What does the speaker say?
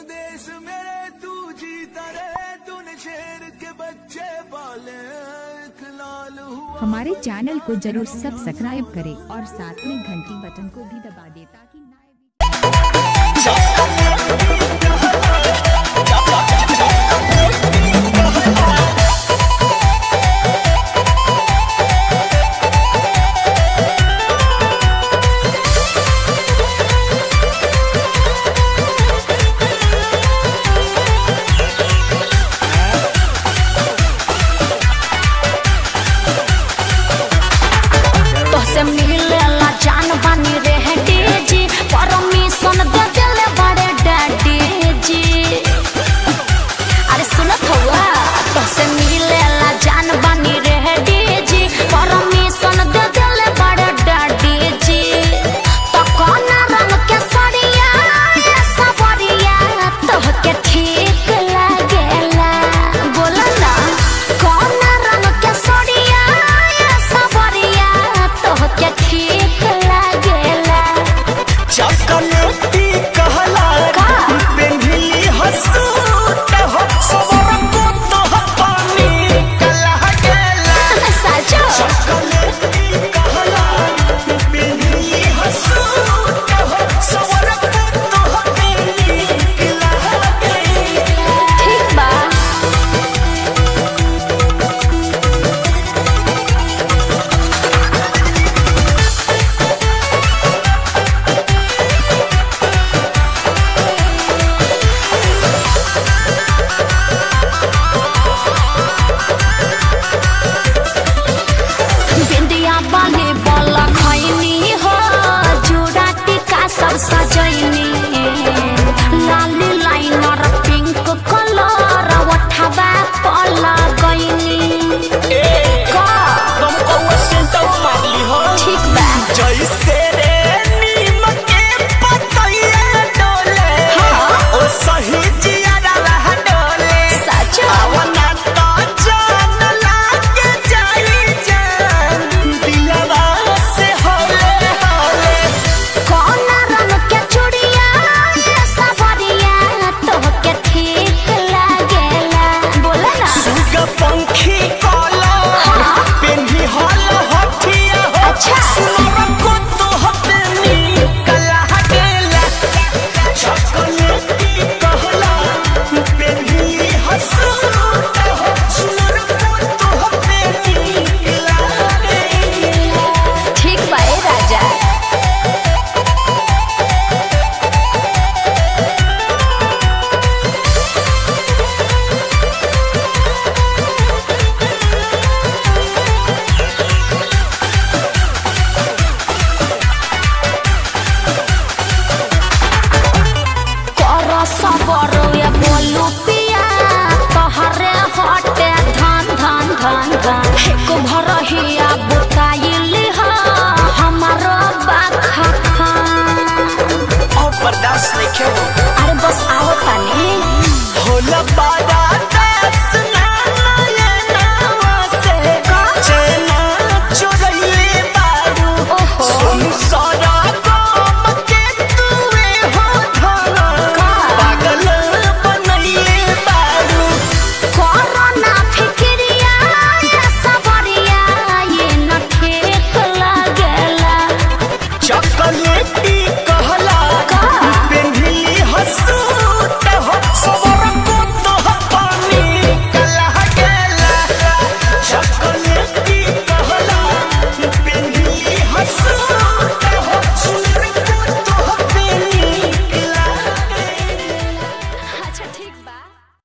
देश मेरे तू जीता रहे, तूने शेर के बच्चे पाले, एक लाल हुआ। हमारे चैनल को जरूर सब्सक्राइब करें और साथ में घंटी बटन को भी दबा दें ताकि जान बानी रहे जी, परमिशन दे दिले बड़े डैडी जी। अरे सुनत हुआ तो से मिलेला जान बानी रहे जी, परमिशन दे दिले बड़े डैडी जी। तो कौन रंग के सड़िया ये सबरिया तो के ठीक लागेला, बोला ना कौन रंग के सड़िया ये सबरिया तो के ठीक चॉकलेटी कहला पेन्हिली हसूत हो, सबर को तो पानी कला गेला। साचो चॉकलेटी कहला पेन्हिली हसूत हो, सबर को तो पानी कला गेला। ठीक बा सजैनी लाली लाइनर पिंक कलर उठवा पला गईनी तुमको वो सेंटर मारली हो। ठीक बा जैसे रे नीम के पतैया डोले, ओ सही जियारा रहा डोले। सचो आवना तो जान लागे जाई जान, दिलवा से होले होले। कौन रंग के चूड़िया ये सबरिया तो के ठीक लागेला, बोला ना सुगा पंखी काला पेन्ही हॉल हथिया हो। अच्छा सुनर को तो हपेनी कला गेला। चॉकलेटी कहला पेन्ही हसूत हो, सुनर को तो हपेनी कला गेला। ठीक बा ए राजा सबर ये बोलू पिया तोहरे हटे धन धन धन धन एक भर हिया बुताइली हा हमारो बाखा और बर्दाश्त नहीं हो।